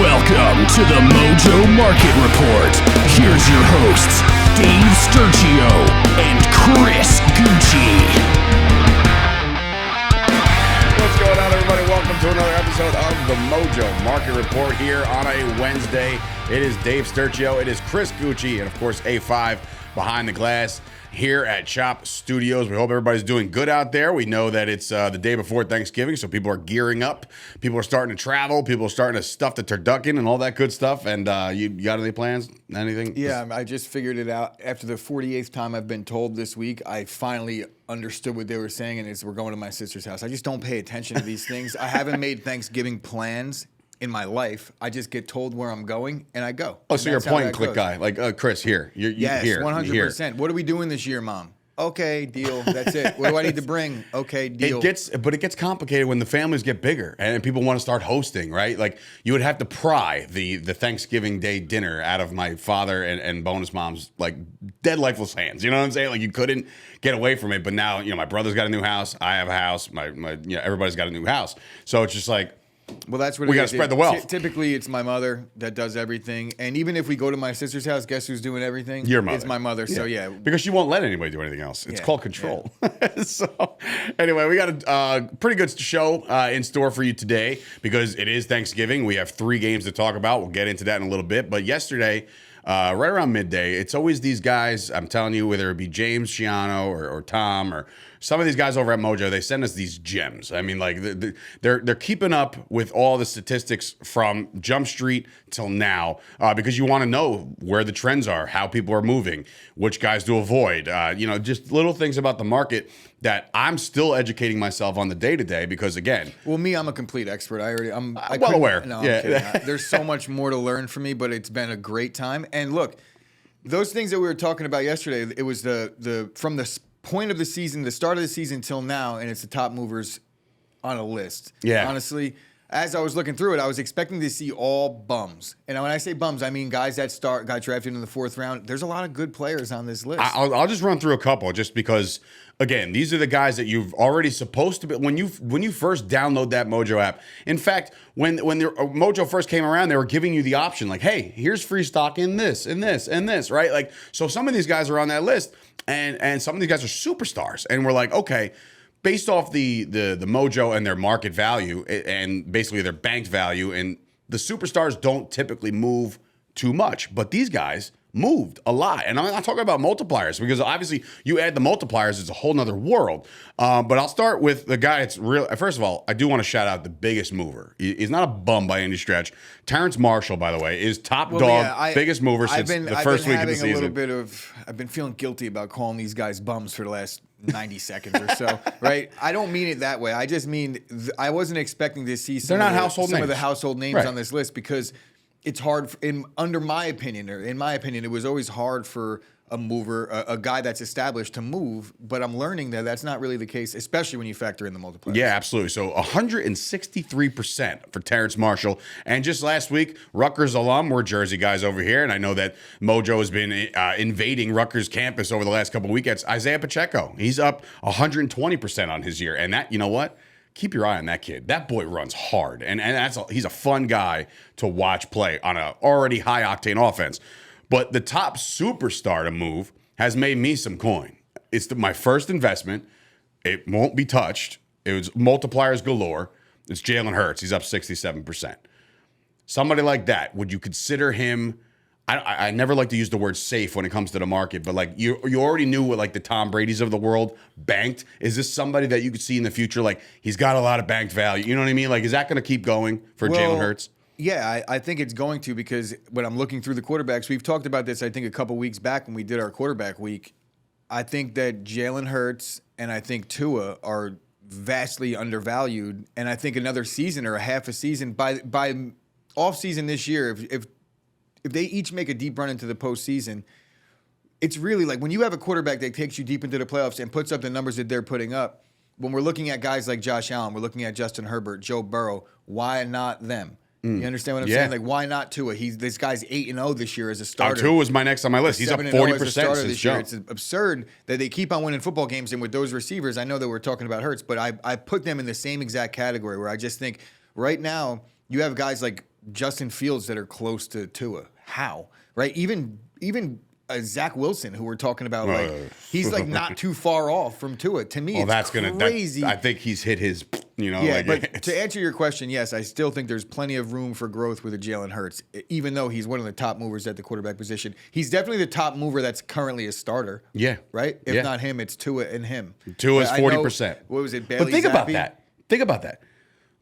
Welcome to the Mojo Market Report. Here's your hosts, Dave Sturchio and Chris Gueci. What's going on, everybody? Welcome to another episode of the Mojo Market Report here on a Wednesday. It is Dave Sturchio, it is Chris Gueci, and of course A5 behind the glass here at Chop Studios. We hope everybody's doing good out there. We know that it's the day before Thanksgiving, so people are gearing up. People are starting to travel. People are starting to stuff the turducken and all that good stuff. And you got any plans? Anything? Yeah, I just figured it out. After the 48th time I've been told this week, I finally understood what they were saying, and it's we're going to my sister's house. I just don't pay attention to these things. I haven't made Thanksgiving plans in my life. I just get told where I'm going, and I go. Oh, so you're a point and click guy. Like, Chris, here. Yes, here, 100%. What are we doing this year, Mom? Okay, deal. That's it. What do I need to bring? Okay, deal. It gets complicated when the families get bigger and people want to start hosting, right? Like, you would have to pry the Thanksgiving Day dinner out of my father and bonus mom's, like, dead lifeless hands. You know what I'm saying? Like, you couldn't get away from it. But now, my brother's got a new house. I have a house. Everybody's got a new house. So it's just like, well, that's what we got to spread the wealth. Typically, it's my mother that does everything. And even if we go to my sister's house, guess who's doing everything? Your mother. It's my mother. Yeah. So, yeah. Because she won't let anybody do anything else. It's called control. Yeah. So, anyway, we got a pretty good show in store for you today because it is Thanksgiving. We have 3 games to talk about. We'll get into that in a little bit. But yesterday, right around midday, it's always these guys, I'm telling you, whether it be James Shiano or Tom or some of these guys over at Mojo, they send us these gems. I mean, like, they're keeping up with all the statistics from Jump Street till now because you want to know where the trends are, how people are moving, which guys to avoid, just little things about the market that I'm still educating myself on the day-to-day because, again... Well, I'm a complete expert. I'm well aware. No, I'm kidding. There's so much more to learn from me, but it's been a great time. And look, those things that we were talking about yesterday, it was from the point of the season, the start of the season till now, and it's the top movers on a list. Yeah. Honestly, as I was looking through it, I was expecting to see all bums. And when I say bums, I mean guys that got drafted in the 4th round. There's a lot of good players on this list. I'll just run through a couple just because, again, these are the guys that you've already supposed to be. When you first download that Mojo app, in fact, when Mojo first came around, they were giving you the option like, hey, here's free stock in this, and this, and this, right? Like, so some of these guys are on that list, and some of these guys are superstars, and we're like, okay, based off the Mojo and their market value and basically their banked value, and the superstars don't typically move too much, but these guys moved a lot. And I'm not talking about multipliers because obviously you add the multipliers, it's a whole nother world. But I'll start with the guy that's real. First of all, I do want to shout out the biggest mover. He's not a bum by any stretch. Terrence Marshall, by the way, is top dog, biggest mover since the first week of the season. I've been feeling guilty about calling these guys bums for the last 90 seconds or so, right? I don't mean it that way. I just mean I wasn't expecting to see some of the household names on this list because it's hard, in my opinion, it was always hard for a mover, a guy that's established to move, but I'm learning that that's not really the case, especially when you factor in the multipliers. Yeah, absolutely. So 163% for Terrence Marshall. And just last week, Rutgers alum, we're Jersey guys over here, and I know that Mojo has been invading Rutgers campus over the last couple of weekends. Isaiah Pacheco, he's up 120% on his year. And that, you know what? Keep your eye on that kid. That boy runs hard, and he's a fun guy to watch play on an already high-octane offense. But the top superstar to move has made me some coin. It's my first investment. It won't be touched. It was multipliers galore. It's Jalen Hurts. He's up 67%. Somebody like that, would you consider him? I never like to use the word safe when it comes to the market, but like you already knew what like the Tom Brady's of the world banked. Is this somebody that you could see in the future? Like he's got a lot of banked value. You know what I mean? Like is that going to keep going for Jalen Hurts? Yeah, I think it's going to because when I'm looking through the quarterbacks, we've talked about this, I think, a couple weeks back when we did our quarterback week. I think that Jalen Hurts and I think Tua are vastly undervalued. And I think another season or a half a season by off season this year, if they each make a deep run into the postseason, it's really like when you have a quarterback that takes you deep into the playoffs and puts up the numbers that they're putting up, when we're looking at guys like Josh Allen, we're looking at Justin Herbert, Joe Burrow, why not them? You understand what I'm saying? Like, why not Tua? This guy's 8-0 this year as a starter. Tua was my next on my list. He's up 40% since jump. It's absurd that they keep on winning football games, and with those receivers, I know that we're talking about Hurts, but I put them in the same exact category where I just think right now you have guys like Justin Fields that are close to Tua. How? Right? Even Zach Wilson, who we're talking about, like he's like not too far off from Tua. To me, it's crazy. I think he's hit his. Yeah, but to answer your question, yes, I still think there's plenty of room for growth with a Jalen Hurts, even though he's one of the top movers at the quarterback position. He's definitely the top mover that's currently a starter. Yeah. Right? If not him, it's Tua and him. Tua's 40%. What was it, Bailey But think Zappi? about that.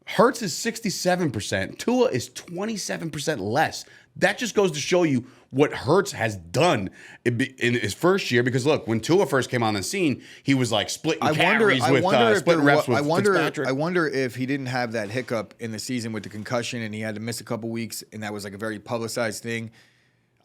Hurts is 67%. Tua is 27% less. That just goes to show you what Hurts has done in his first year. Because look, when Tua first came on the scene, he was like splitting carries splitting reps with Fitzpatrick. I wonder if he didn't have that hiccup in the season with the concussion and he had to miss a couple weeks, and that was like a very publicized thing.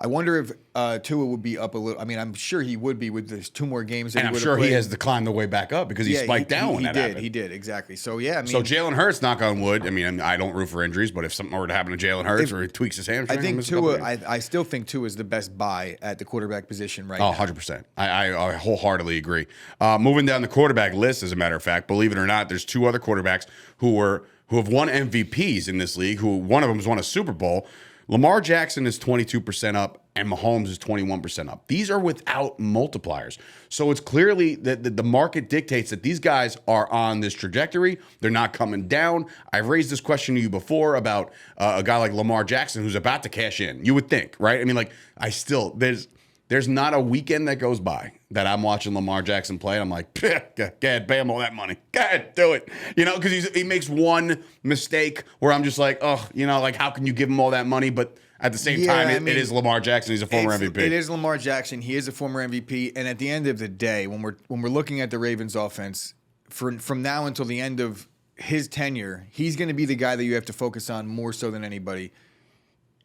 I wonder if Tua would be up a little. I mean, I'm sure he would be with those 2 more games. And I'm sure he has to climb the way back up because he spiked down when that happened. He did, exactly. So, yeah, I mean. So, Jalen Hurts, knock on wood. I mean, I don't root for injuries, but if something were to happen to Jalen Hurts or he tweaks his hamstring, I think Tua, I still think Tua is the best buy at the quarterback position right now. 100%. I wholeheartedly agree. Moving down the quarterback list, as a matter of fact, believe it or not, there's 2 other quarterbacks who have won MVPs in this league, who one of them has won a Super Bowl. Lamar Jackson is 22% up and Mahomes is 21% up. These are without multipliers. So it's clearly that the market dictates that these guys are on this trajectory. They're not coming down. I've raised this question to you before about a guy like Lamar Jackson who's about to cash in. You would think, right? I mean, like, there's not a weekend that goes by that I'm watching Lamar Jackson play and I'm like, go ahead, pay him all that money. Go ahead, do it. Because he makes one mistake where I'm just like, like, how can you give him all that money? But at the same time, it is Lamar Jackson. He's a former MVP. It is Lamar Jackson. He is a former MVP. And at the end of the day, when we're looking at the Ravens offense, from now until the end of his tenure, he's going to be the guy that you have to focus on more so than anybody.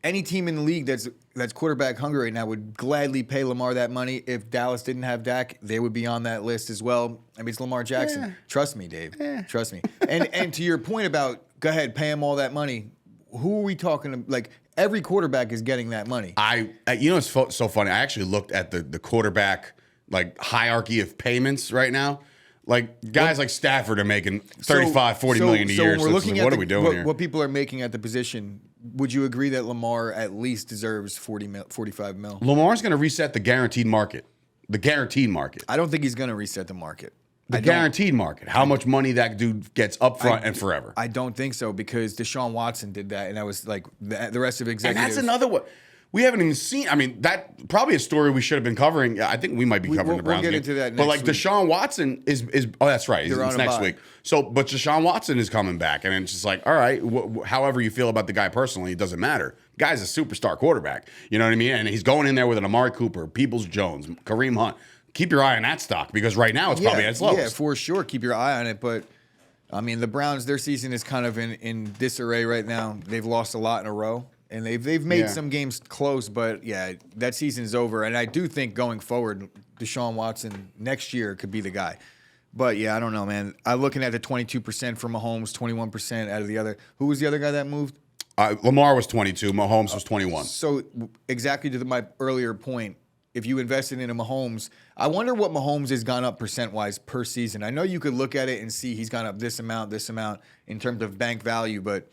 Any team in the league that's quarterback hungry right now would gladly pay Lamar that money. If Dallas didn't have Dak, they would be on that list as well. I mean, it's Lamar Jackson. Yeah. Trust me, Dave. Trust me. And to your point about, go ahead, pay him all that money. Who are we talking to? Like, every quarterback is getting that money. It's so funny. I actually looked at the quarterback like hierarchy of payments right now. Like guys like Stafford are making 35, 40 million a year. So we're looking at what are we doing here? What people are making at the position. Would you agree that Lamar at least deserves 45 mil? Lamar's going to reset the guaranteed market. The guaranteed market. I don't think he's going to reset the market. The guaranteed market. How much money that dude gets up front and forever. I don't think so because Deshaun Watson did that, and that was like the rest of executives. And that's another one. We haven't even seen. I mean, that probably a story we should have been covering. I think we might be covering the Browns. We'll get into that next But like week. Deshaun Watson is oh, that's right. It's next week. So, but Deshaun Watson is coming back, and it's just like, all right, however you feel about the guy personally, it doesn't matter. The guy's a superstar quarterback. You know what I mean? And he's going in there with an Amari Cooper, Peoples-Jones, Kareem Hunt. Keep your eye on that stock because right now it's probably at its lowest. Yeah, for sure. Keep your eye on it. But I mean, the Browns, their season is kind of in disarray right now. They've lost a lot in a row. And they've made some games close, but yeah, that season is over. And I do think going forward, Deshaun Watson next year could be the guy. But yeah, I don't know, man. I'm looking at the 22% for Mahomes, 21% out of the other. Who was the other guy that moved? Lamar was 22. Mahomes was 21. So exactly to my earlier point, if you invested in a Mahomes, I wonder what Mahomes has gone up percent-wise per season. I know you could look at it and see he's gone up this amount in terms of bank value, but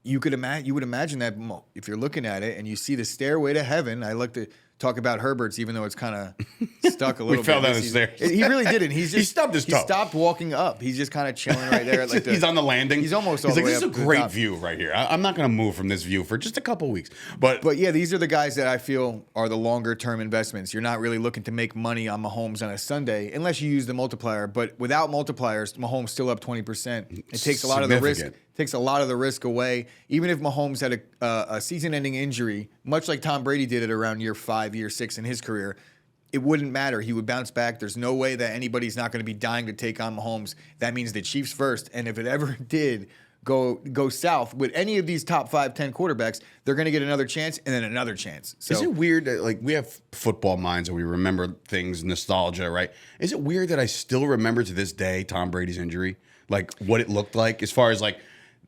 you would imagine that if you're looking at it and you see the stairway to heaven. I like to talk about Herbert's, even though it's kind of stuck a little bit. We fell down the stairs. He really didn't. He stubbed his toe. He stopped walking up. He's just kind of chilling right there. He's on the landing. He's almost all the way this up. This is a great view right here. I'm not going to move from this view for just a couple weeks. But yeah, these are the guys that I feel are the longer term investments. You're not really looking to make money on Mahomes on a Sunday unless you use the multiplier. But without multipliers, Mahomes still up 20%. It takes a lot of the risk. Takes a lot of the risk away. Even if Mahomes had a season-ending injury, much like Tom Brady did it around year 5, year 6 in his career, it wouldn't matter. He would bounce back. There's no way that anybody's not going to be dying to take on Mahomes. That means the Chiefs first. And if it ever did go south with any of these top 5, 10 quarterbacks, they're going to get another chance and then another chance. So, is it weird that like we have football minds and we remember things, nostalgia, right? Is it weird that I still remember to this day Tom Brady's injury, like what it looked like as far as like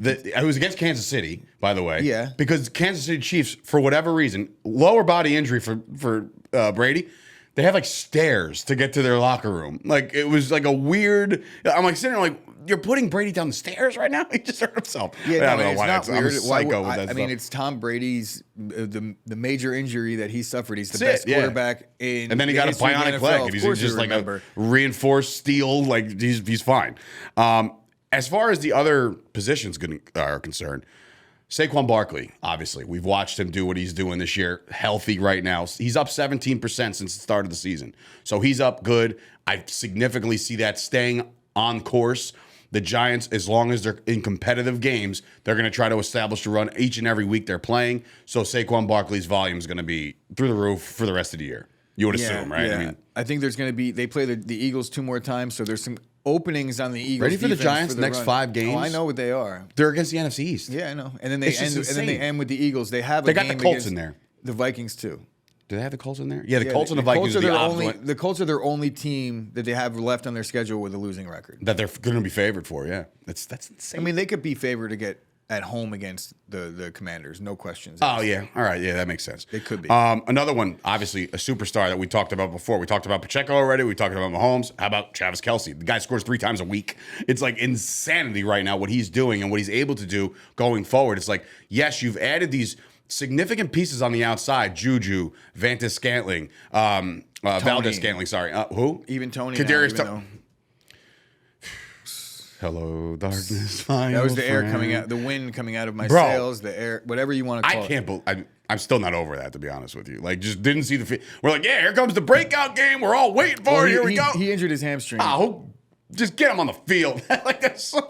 it was against Kansas City, by the way. Yeah. Because Kansas City Chiefs, for whatever reason, lower body injury for Brady. they have like stairs to get to their locker room. Like it was like a weird. I'm like sitting there like, you're putting Brady down the stairs right now. He just hurt himself. Yeah, I don't know it's why. not weird. I'm a psycho with that I stuff. mean, it's Tom Brady's the major injury that he suffered. He's the That's best it, yeah. quarterback in and then he the got a history of the bionic NFL. leg. Of And he's course just you like remember. a reinforced steel. Like he's fine. As far as the other positions are concerned, Saquon Barkley, obviously, we've watched him do what he's doing this year, healthy right now. He's up 17% since the start of the season. So he's up good. I significantly see that staying on course. The Giants, as long as they're in competitive games, they're going to try to establish a run each and every week they're playing. So Saquon Barkley's volume is going to be through the roof for the rest of the year. You would assume, right? Yeah. I think there's going to be, they play the Eagles 2 more times, so there's some openings on the Eagles. Ready for the defense Giants the next run. 5 games? Oh, I know what they are. They're against the NFC East. Yeah, I know. And then they It's just insane. end with the Eagles. They have They a got the game Colts against in there. The Vikings too. Do they have the Colts in there? Yeah, the Colts and the Vikings are the Colts are their only team that they have left on their schedule with a losing record. that they're going to be favored for. Yeah, that's insane. I mean, they could be favored to get at home against the Commanders, no questions. Oh, yeah. All right. Yeah, that makes sense. It could be. Another one, obviously, a superstar that we talked about before. We talked about Pacheco already. We talked about Mahomes. How about Travis Kelce? The guy scores 3 times a week. It's like insanity right now what he's doing and what he's able to do going forward. It's like, yes, you've added these significant pieces on the outside. Juju, Vantis Scantling, Valdez Scantling, sorry. Who? Even Tony. Kadarius now, Toney. Hello, darkness. That was the air coming out, the wind coming out of my Bro, sails, the air, whatever you want to call it. I can't believe I'm still not over that, to be honest with you. Like, just didn't see we're like, yeah, here comes the breakout game. We're all waiting for it. Here we go. He injured his hamstring. Just get him on the field. Like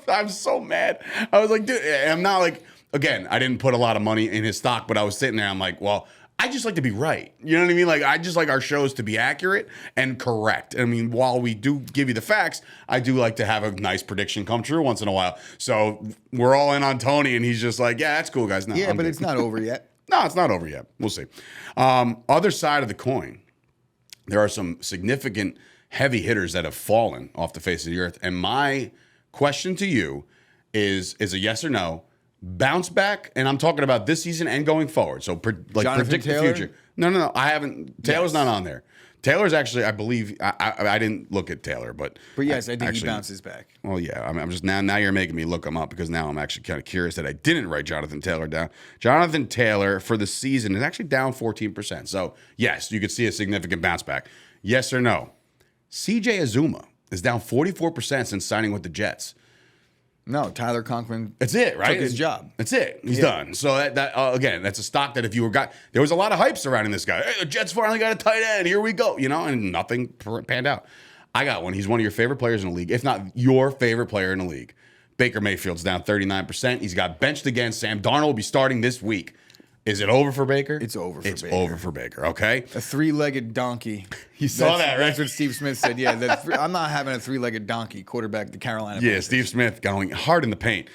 I'm so mad. I was like, dude, I'm not like, again, I didn't put a lot of money in his stock, but I was sitting there. I'm like, well, I just like to be right. You know what I mean? Like, I just like our shows to be accurate and correct. I mean, while we do give you the facts, I do like to have a nice prediction come true once in a while. So we're all in on Tony, and he's just like, yeah, that's cool, guys. No, yeah, but it's not over yet. No, it's not over yet. We'll see. Other side of the coin, there are some significant heavy hitters that have fallen off the face of the earth. And my question to you is a yes or no. Bounce back, and I'm talking about this season and going forward. So, predict Taylor? the future. No. I haven't. Taylor's not on there. Taylor's actually, I believe, I didn't look at Taylor, but yes, I think he bounces back. Well, yeah. I'm just now you're making me look him up because now I'm actually kind of curious that I didn't write Jonathan Taylor down. Jonathan Taylor for the season is actually down 14%. So, yes, you could see a significant bounce back. Yes or no? CJ Azuma is down 44% since signing with the Jets. No, Tyler Conklin. That's it, right? Took his job. That's it. He's done. So that again, that's a stock that if you there was a lot of hype surrounding this guy. Hey, the Jets finally got a tight end. Here we go. And nothing panned out. I got one. He's one of your favorite players in the league, if not your favorite player in the league. Baker Mayfield's down 39%. He's got benched again. Sam Darnold will be starting this week. Is it over for Baker? It's over for Baker. It's over for Baker, okay? A 3-legged donkey. You saw that, right? That's what Steve Smith said. Yeah, I'm not having a 3-legged donkey quarterback, the Carolina Panthers. Steve Smith going hard in the paint.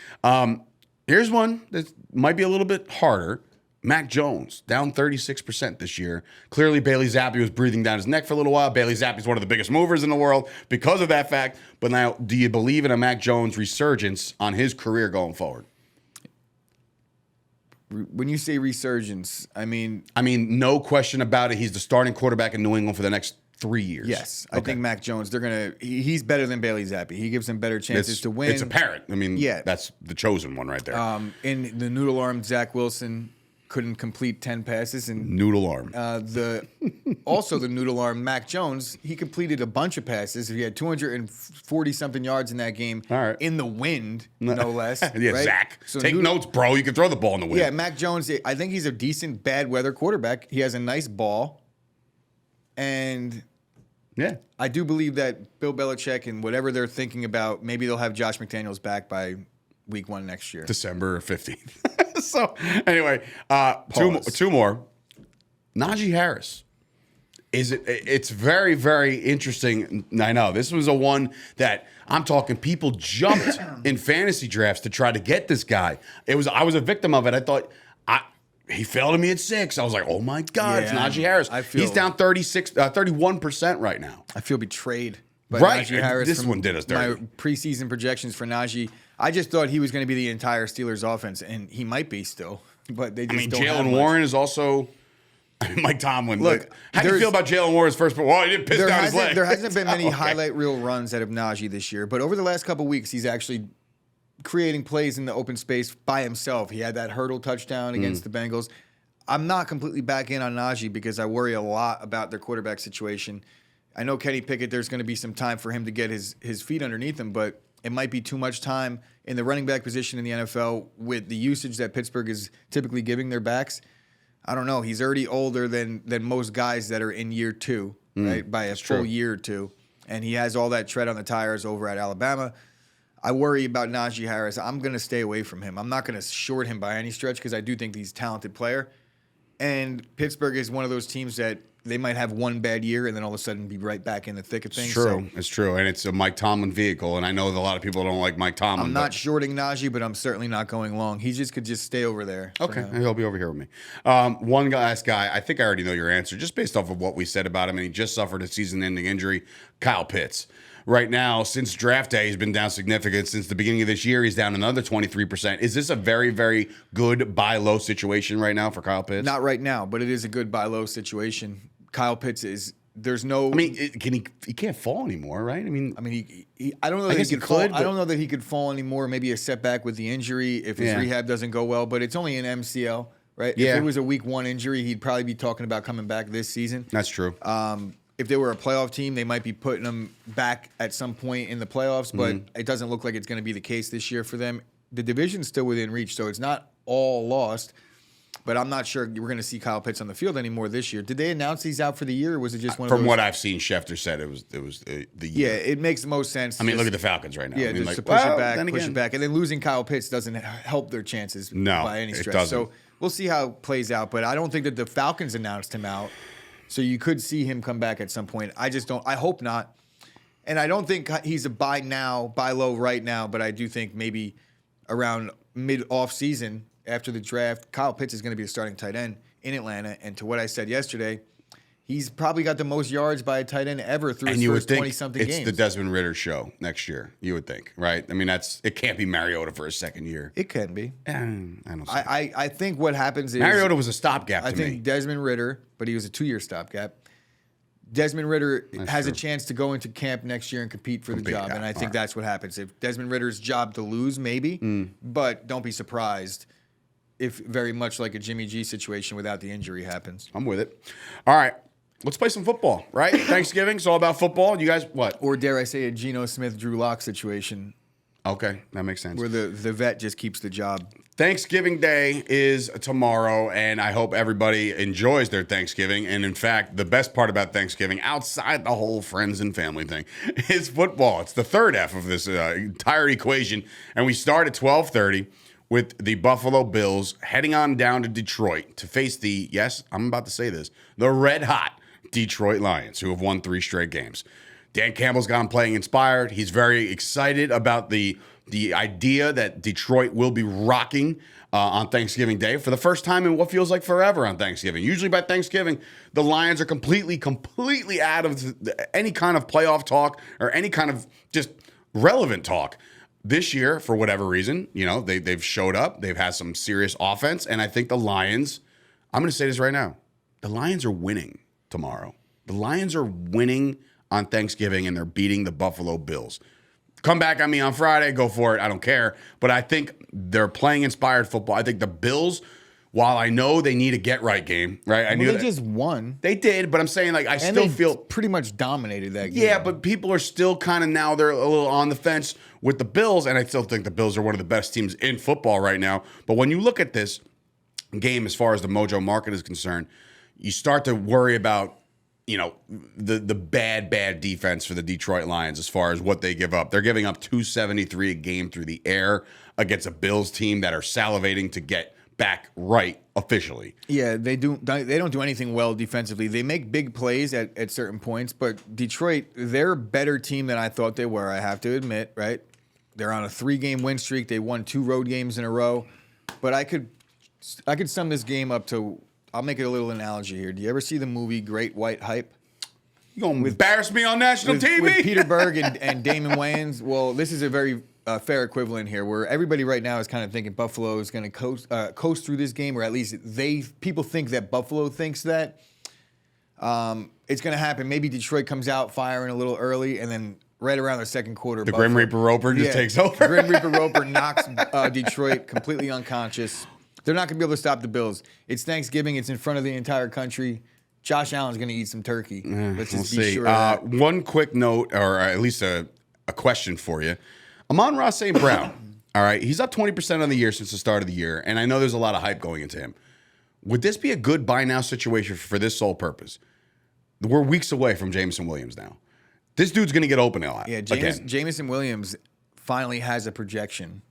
Here's one that might be a little bit harder. Mac Jones, down 36% this year. Clearly, Bailey Zappi was breathing down his neck for a little while. Bailey Zappi is one of the biggest movers in the world because of that fact. But now, do you believe in a Mac Jones resurgence on his career going forward? When you say resurgence, I mean, no question about it. He's the starting quarterback in New England for the next 3 years. Yes, okay. I think Mac Jones. He's better than Bailey Zappi. He gives them better chances to win. It's apparent. That's the chosen one right there. In the noodle arm, Zach Wilson couldn't complete 10 passes, and noodle arm. Also the noodle arm, Mac Jones. He completed a bunch of passes. He had 240 something yards in that game. All right. In the wind, no less. Yeah, right? Zach. So take notes, bro. You can throw the ball in the wind. Yeah, Mac Jones. I think he's a decent bad weather quarterback. He has a nice ball, and yeah, I do believe that Bill Belichick and whatever they're thinking about, maybe they'll have Josh McDaniels back by week 1 next year. December 15th. So, anyway, two more. Najee Harris. It's very, very interesting. I know. This was a one that I'm talking people jumped in fantasy drafts to try to get this guy. I was a victim of it. I thought he fell to me at 6. I was like, oh my God, it's Najee Harris. He's down 31% right now. I feel betrayed by right. Najee Harris. This one did us dirty. My preseason projections for Najee. I just thought he was going to be the entire Steelers offense, and he might be still. But they just don't have Jalen much. Warren is also Mike Tomlin. Look, how do you feel about Jalen Warren's first? Well, he didn't piss down his leg. There hasn't been many Okay. highlight reel runs out of Najee this year, but over the last couple weeks, he's actually creating plays in the open space by himself. He had that hurdle touchdown against the Bengals. I'm not completely back in on Najee because I worry a lot about their quarterback situation. I know Kenny Pickett, there's going to be some time for him to get his feet underneath him, but it might be too much time in the running back position in the NFL with the usage that Pittsburgh is typically giving their backs. I don't know. He's already older than most guys that are in year two, right? By a full year or two. And he has all that tread on the tires over at Alabama. I worry about Najee Harris. I'm going to stay away from him. I'm not going to short him by any stretch because I do think he's a talented player. And Pittsburgh is one of those teams that they might have one bad year and then all of a sudden be right back in the thick of things. It's true. It's true. And it's a Mike Tomlin vehicle. And I know that a lot of people don't like Mike Tomlin. I'm not shorting Najee, but I'm certainly not going long. He just could just stay over there. Okay. And he'll be over here with me. One last guy, I think I already know your answer, just based off of what we said about him. And he just suffered a season-ending injury. Kyle Pitts. Right now, since draft day, he's been down significant. Since the beginning of this year, he's down another 23%. Is this a very, very good buy low situation right now for Kyle Pitts? Not right now, but it is a good buy low situation. Kyle Pitts is. There's no. I mean, he can't fall anymore, right? I mean, I don't know. I That guess he he could fall. could, I don't know that he could fall anymore. Maybe a setback with the injury if his rehab doesn't go well. But it's only an MCL, right? Yeah. If it was a week 1 injury, he'd probably be talking about coming back this season. that's true. If they were a playoff team, they might be putting him back at some point in the playoffs, but it doesn't look like it's going to be the case this year for them. The division's still within reach, so it's not all lost. But I'm not sure we're going to see Kyle Pitts on the field anymore this year. Did they announce he's out for the year, or was it just one of those? From what I've seen, Schefter said it was the year. Yeah, it makes the most sense. I mean, look at the Falcons right now. Yeah, I mean, just like, to push well, it back, then push again- it back. And then losing Kyle Pitts doesn't help their chances by any it stretch. doesn't. So we'll see how it plays out. But I don't think that the Falcons announced him out. So you could see him come back at some point. I just don't. I hope not. And I don't think he's a buy low right now. But I do think maybe around mid-off season after the draft, Kyle Pitts is going to be the starting tight end in Atlanta. And to what I said yesterday, he's probably got the most yards by a tight end ever ththrough his first 20-something games. It's the Desmond Ritter show next year, you would think, right? I mean, it can't be Mariota for his second year. It can be. I don't see it. I think what happens is Mariota was a stopgap to I me. think Desmond Ritter, but he was a 2-year stopgap. Desmond Ritter has true. a chance to go into camp next year and compete for the job, and I think that's what happens. If Desmond Ritter's job to lose, maybe, but don't be surprised if very much like a Jimmy G situation without the injury happens. I'm with it. All right. Let's play some football, right? Thanksgiving, it's all about football. You guys, what? Or dare I say a Geno Smith, Drew Lock situation Okay, that makes sense. where the vet just keeps the job. Thanksgiving Day is tomorrow, and I hope everybody enjoys their Thanksgiving. And in fact, the best part about Thanksgiving, outside the whole friends and family thing, is football. It's the third F of this entire equation. And we start at 12:30 with the Buffalo Bills heading on down to Detroit to face the, yes, I'm about to say this, the red-hot Detroit Lions, who have won 3 straight games. Dan Campbell's gone playing inspired. He's very excited about the idea that Detroit will be rocking on Thanksgiving Day for the first time in what feels like forever on Thanksgiving. Usually by Thanksgiving, the Lions are completely out of any kind of playoff talk or any kind of just relevant talk. This year, for whatever reason, they've showed up. They've had some serious offense, and I think the Lions, I'm going to say this right now, the Lions are winning tomorrow. The Lions are winning on Thanksgiving, and they're beating the Buffalo Bills. Come back on me on Friday, go for it. I don't care. But I think they're playing inspired football. I think the Bills, while I know they need a get-right game, right? I knew they just won. They did, but I'm saying, like, I And still they feel pretty much dominated that game. yeah, but people are still kind of now they're a little on the fence with the Bills, and I still think the Bills are one of the best teams in football right now. But when you look at this game as far as the Mojo Market is concerned, you start to worry about the bad defense for the Detroit Lions as far as what they give up. They're giving up 273 a game through the air against a Bills team that are salivating to get back right officially. Yeah, they don't do anything well defensively. They make big plays at certain points, but Detroit, they're a better team than I thought they were, I have to admit, right? They're on a 3-game win streak. They won 2 road games in a row. But I could sum this game up to, I'll make it a little analogy here. Do you ever see the movie Great White Hype? You gonna embarrass me on national TV? With Peter Berg and Damon Wayans. Well, this is a very fair equivalent here, where everybody right now is kind of thinking Buffalo is going to coast through this game, or at least people think that Buffalo thinks that. It's going to happen. Maybe Detroit comes out firing a little early, and then right around the second quarter, the Grim Reaper Roper just takes over. The Grim Reaper Roper knocks Detroit completely unconscious. They're not going to be able to stop the Bills. It's Thanksgiving. It's in front of the entire country. Josh Allen's going to eat some turkey. Let's just be sure. One quick note, or at least a question for you. Amon-Ra St. Brown, all right, he's up 20% on the year since the start of the year, and I know there's a lot of hype going into him. Would this be a good buy now situation for this sole purpose? We're weeks away from Jameson Williams now. This dude's going to get open a lot. Yeah, Jameson Williams finally has a projection.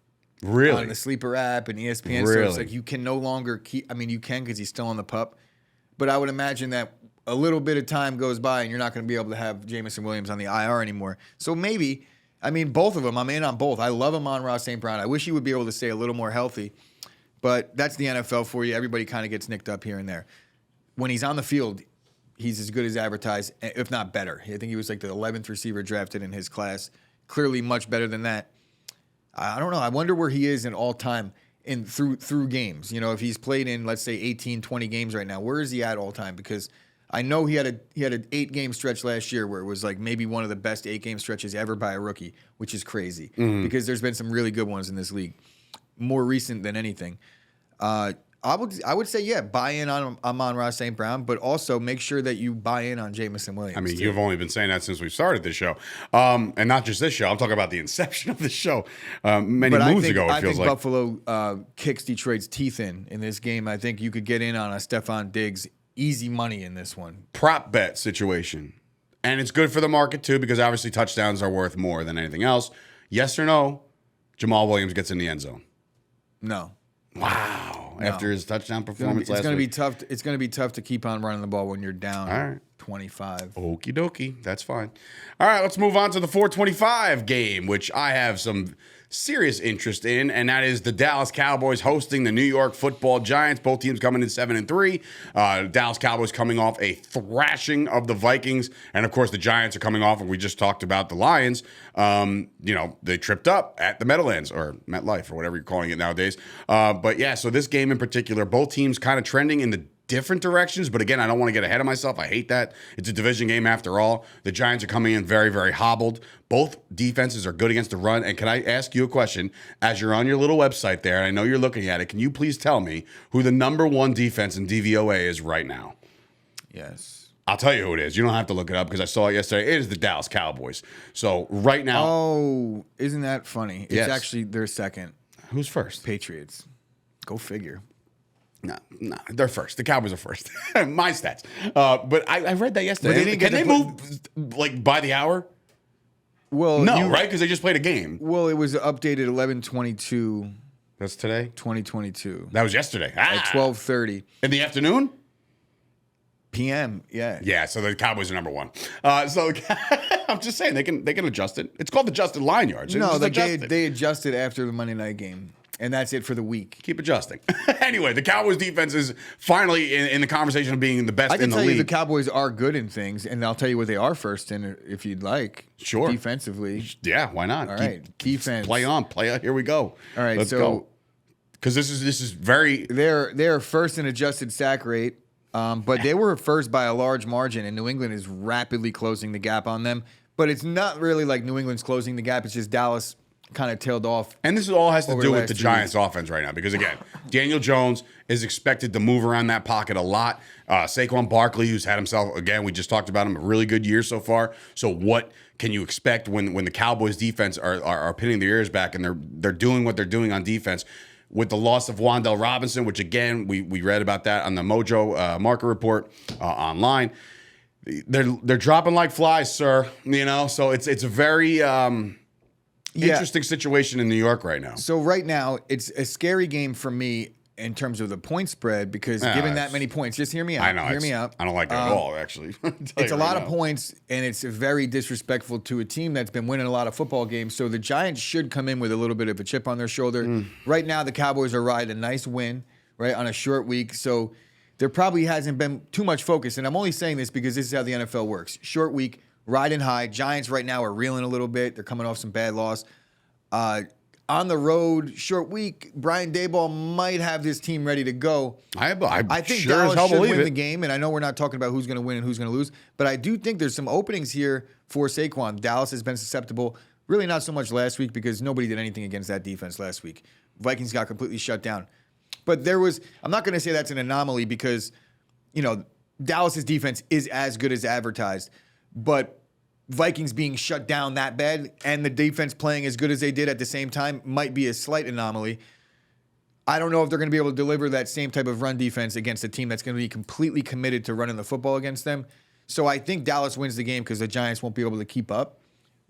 Really? On the Sleeper app and ESPN. Really? So it's like you can no longer keep, I mean, you can because he's still on the PUP. But I would imagine that a little bit of time goes by and you're not going to be able to have Jameson Williams on the IR anymore. So maybe, I mean, both of them, I'm in on both. I love Amon-Ra St. Brown. I wish he would be able to stay a little more healthy. But that's the NFL for you. Everybody kind of gets nicked up here and there. When he's on the field, he's as good as advertised, if not better. I think he was like the 11th receiver drafted in his class. Clearly much better than that. I don't know. I wonder where he is in all time through games. You know, if he's played in, let's say, 18, 20 games right now, where is he at all time? Because I know he had an 8-game stretch last year where it was like maybe one of the best 8-game stretches ever by a rookie, which is crazy because there's been some really good ones in this league, more recent than anything. I would say, yeah, buy in on Amon-Ra St. Brown, but also make sure that you buy in on Jameson Williams. I mean, too. you've only been saying that since we started this show. And not just this show. I'm talking about the inception of the show many moons ago, it feels like. I think Buffalo kicks Detroit's teeth in this game. I think you could get in on a Stephon Diggs easy money in this one. Prop bet situation. And it's good for the market, too, because obviously touchdowns are worth more than anything else. Yes or no, Jamal Williams gets in the end zone? No. Wow. No. After his touchdown performance last week. It's going to be tough. It's going to be tough to keep on running the ball when you're down 25. Okie dokie. That's fine. All right, let's move on to the 425 game, which I have some serious interest in, and that is the Dallas Cowboys hosting the New York Football Giants. Both teams coming in 7-3. Dallas Cowboys coming off a thrashing of the Vikings, and of course the Giants are coming off, and we just talked about the Lions. They tripped up at the Meadowlands, or MetLife, or whatever you're calling it nowadays. But yeah, so this game in particular, both teams kind of trending in the different directions, but again, I don't want to get ahead of myself. I hate that. It's a division game after all. The Giants are coming in very, very hobbled. Both defenses are good against the run. And can I ask you a question? As you're on your little website there, and I know you're looking at it, can you please tell me who the number one defense in DVOA is right now? Yes. I'll tell you who it is. You don't have to look it up because I saw it yesterday. It is the Dallas Cowboys. So right now. Oh, isn't that funny? It's actually their second. Who's first? Patriots. Go figure. No, they're first. The Cowboys are first. My stats. But I read that yesterday. But they didn't Can they move like by the hour? Well, no, right? Because they just played a game. Well, it was updated 11/22. That's today? 2022. That was yesterday. At 12:30. In the afternoon? PM, yeah. Yeah, so the Cowboys are number one. So I'm just saying they can adjust it. It's called adjusted line yards. No, they adjusted after the Monday night game. And that's it for the week. Keep adjusting. Anyway, the Cowboys defense is finally in the conversation of being the best in the league. I can tell you the Cowboys are good in things, and I'll tell you what they are first in if you'd like. Sure. Defensively. Yeah, why not? All right. Defense. Play on. Play out. Here we go. All right, let's go. Because this is very. They're first in adjusted sack rate, but they were first by a large margin, and New England is rapidly closing the gap on them. But it's not really like New England's closing the gap. It's just Dallas kind of tailed off. And this all has to do with the Giants' offense right now. Because, again, Daniel Jones is expected to move around that pocket a lot. Saquon Barkley, who's had himself, again, we just talked about him, a really good year so far. So what can you expect when the Cowboys' defense are pinning their ears back and they're doing what they're doing on defense? With the loss of Wan'Dale Robinson, which, again, we read about that on the Mojo Market Report online. They're dropping like flies, sir. You know, so it's a very interesting situation in New York right now. So right now, it's a scary game for me in terms of the point spread because given that many points, just hear me out. I know. Hear me out. I don't like it at all, actually. It's a lot of points, and it's very disrespectful to a team that's been winning a lot of football games. So the Giants should come in with a little bit of a chip on their shoulder. Right now, the Cowboys are riding a nice win, right, on a short week. So there probably hasn't been too much focus. And I'm only saying this because this is how the NFL works. Short week, riding high. Giants right now are reeling a little bit. They're coming off some bad loss. On the road, short week, Brian Daboll might have this team ready to go. I think sure Dallas as hell should believe win it. the game, and I know we're not talking about who's going to win and who's going to lose, but I do think there's some openings here for Saquon. Dallas has been susceptible, really not so much last week because nobody did anything against that defense last week. Vikings got completely shut down. But I'm not going to say that's an anomaly because, Dallas's defense is as good as advertised, but Vikings being shut down that bad and the defense playing as good as they did at the same time might be a slight anomaly. I don't know if they're going to be able to deliver that same type of run defense against a team that's going to be completely committed to running the football against them. So I think Dallas wins the game because the Giants won't be able to keep up.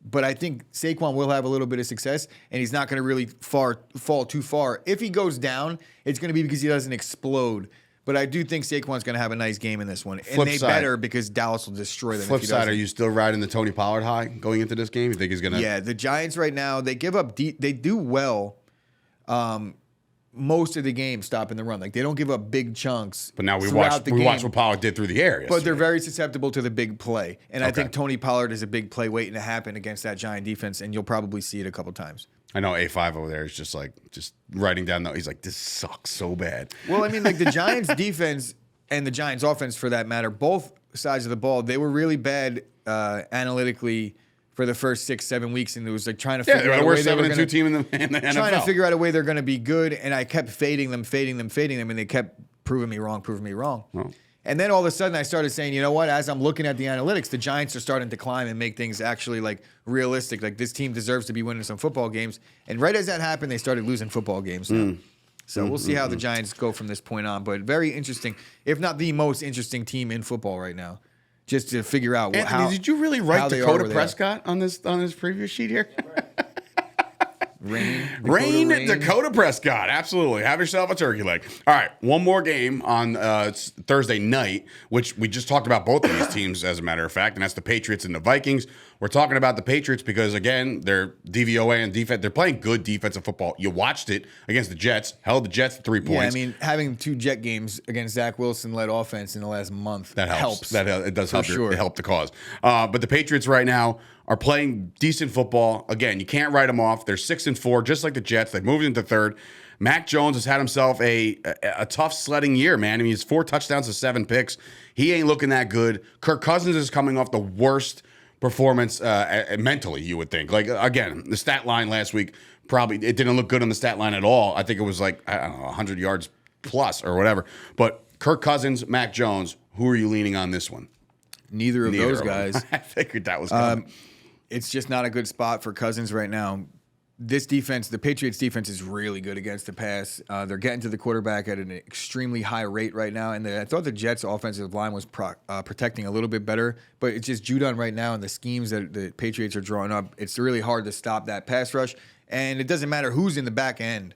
But I think Saquon will have a little bit of success, and he's not going to really fall too far. If he goes down, it's going to be because he doesn't explode. But I do think Saquon's going to have a nice game in this one. And they better because Dallas will destroy them. Flip if he side, doesn't. are you still riding the Tony Pollard high going into this game? You think he's going to? Yeah, the Giants right now, they give up they do well most of the game stopping the run. Like, they don't give up big chunks. But now we throughout watched what Pollard did through the air. But yesterday. they're very susceptible to the big play. And I think Tony Pollard is a big play waiting to happen against that Giant defense, and you'll probably see it a couple times. I know A5 over there is just writing down. He's like, this sucks so bad. Well, I mean, like the Giants defense and the Giants offense, for that matter, both sides of the ball, they were really bad analytically for the first 6-7 weeks, and it was like trying to figure out a way they were 7-2 team in the NFL. Trying to figure out a way they're going to be good, and I kept fading them, and they kept proving me wrong. Oh. And then all of a sudden, I started saying, you know what? As I'm looking at the analytics, the Giants are starting to climb and make things actually like realistic. Like, this team deserves to be winning some football games. And right as that happened, they started losing football games now. So we'll see how the Giants go from this point on. But very interesting, if not the most interesting team in football right now, just to figure out Anthony, did you really write Dakota Prescott on this previous sheet here? Rain Dakota Prescott. Absolutely. Have yourself a turkey leg. All right. One more game on Thursday night, which we just talked about both of these teams, as a matter of fact, and that's the Patriots and the Vikings. We're talking about the Patriots because, again, they're DVOA and defense. They're playing good defensive football. You watched it against the Jets, held the Jets to 3 points. Yeah, I mean, having 2 Jet games against Zach Wilson-led offense in the last month, that helps. It does help. Sure. It helped the cause. But the Patriots right now are playing decent football. Again, you can't write them off. They're 6-4, just like the Jets. They've moved into third. Mac Jones has had himself a tough sledding year, man. I mean, he's 4 touchdowns to 7 picks. He ain't looking that good. Kirk Cousins is coming off the worst performance mentally, you would think. Like, again, the stat line last week, probably it didn't look good on the stat line at all. I think it was like, I don't know, 100 yards plus or whatever. But Kirk Cousins, Mac Jones, who are you leaning on this one? Neither of those guys. I figured that was coming. It's just not a good spot for Cousins right now. This defense, the Patriots defense, is really good against the pass. They're getting to the quarterback at an extremely high rate right now. And I thought the Jets' offensive line was protecting a little bit better. But it's just Judon right now and the schemes that the Patriots are drawing up. It's really hard to stop that pass rush. And it doesn't matter who's in the back end.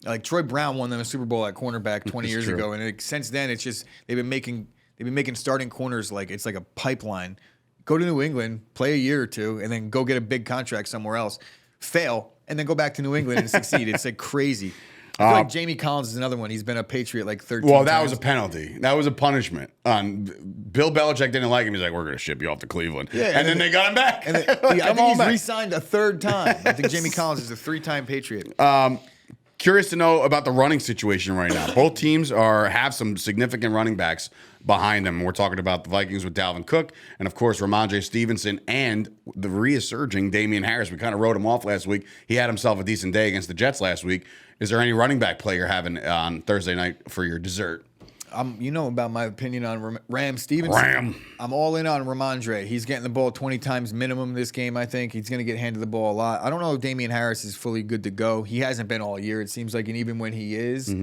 Like, Troy Brown won them a Super Bowl at cornerback 20 years ago. And since then, it's just they've been making starting corners like it's like a pipeline. Go to New England, play a year or two, and then go get a big contract somewhere else. Fail, and then go back to New England and succeed. It's like crazy. I feel like Jamie Collins is another one. He's been a Patriot like 13 times. Well, that was a penalty. That was a punishment. Bill Belichick didn't like him. He's like, we're going to ship you off to Cleveland. Yeah, and then they got him back. And I think he's re-signed a 3rd time. I think Jamie Collins is a 3-time Patriot. Curious to know about the running situation right now. Both teams have some significant running backs behind them. We're talking about the Vikings with Dalvin Cook and, of course, Ramondre Stevenson and the resurging Damian Harris. We kind of wrote him off last week. He had himself a decent day against the Jets last week. Is there any running back play you're having on Thursday night for your dessert? You know about my opinion on Ram Stevenson. I'm all in on Ramondre. He's getting the ball 20 times minimum this game, I think. He's going to get handed the ball a lot. I don't know if Damian Harris is fully good to go. He hasn't been all year, it seems like, and even when he is,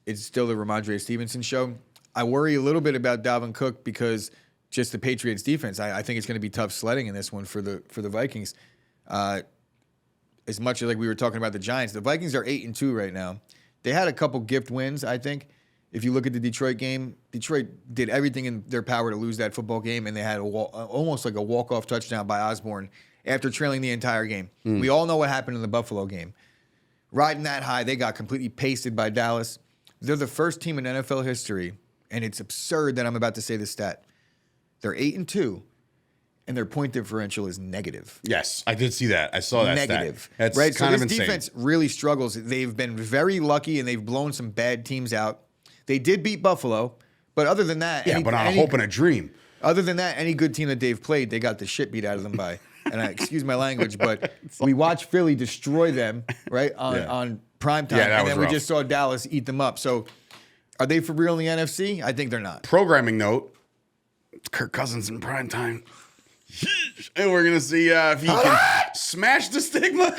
it's still the Ramondre Stevenson show. I worry a little bit about Dalvin Cook because just the Patriots defense. I think it's going to be tough sledding in this one for the Vikings. As much as like we were talking about the Giants, the Vikings are 8-2 right now. They had a couple gift wins, I think. If you look at the Detroit game, Detroit did everything in their power to lose that football game, and they had almost like a walk-off touchdown by Osborne after trailing the entire game. We all know what happened in the Buffalo game. Riding that high, they got completely pasted by Dallas. They're the first team in NFL history, and it's absurd that I'm about to say this stat. They're 8-2, and their point differential is negative. Yes, I did see that. I saw that Negative. stat. That's right? kind So of this insane. defense really struggles. They've been very lucky, and they've blown some bad teams out. They did beat Buffalo, but other than that, Yeah, but on a hope and a dream. other than that, any good team that they've played, they got the shit beat out of them by. And excuse my language, but we watched Philly destroy them right on primetime, Yeah, that and was then we rough. just saw Dallas eat them up. So, are they for real in the NFC? I think they're not. Programming note: Kirk Cousins in prime time. And we're going to see if he can smash the stigma.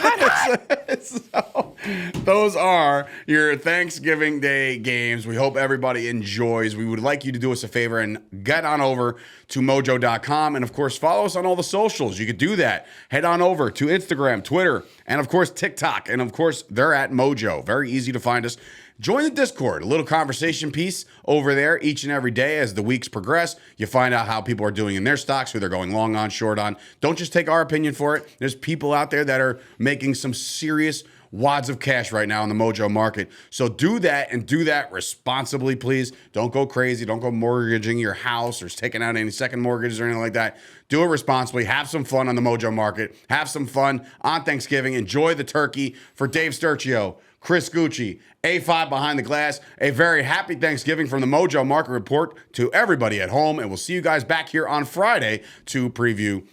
So, those are your Thanksgiving Day games. We hope everybody enjoys. We would like you to do us a favor and get on over to mojo.com. And, of course, follow us on all the socials. You could do that. Head on over to Instagram, Twitter, and, of course, TikTok. And, of course, they're at Mojo. Very easy to find us. Join the Discord, a little conversation piece over there each and every day as the weeks progress. You find out how people are doing in their stocks, who they're going long on, short on. Don't just take our opinion for it. There's people out there that are making some serious wads of cash right now in the Mojo market. So do that and do that responsibly, please. Don't go crazy. Don't go mortgaging your house or taking out any second mortgages or anything like that. Do it responsibly. Have some fun on the Mojo market. Have some fun on Thanksgiving. Enjoy the turkey. For Dave Sturchio, Chris Gueci, A5 behind the glass, a very happy Thanksgiving from the Mojo Market Report to everybody at home. And we'll see you guys back here on Friday to preview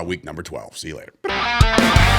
week number 12. See you later.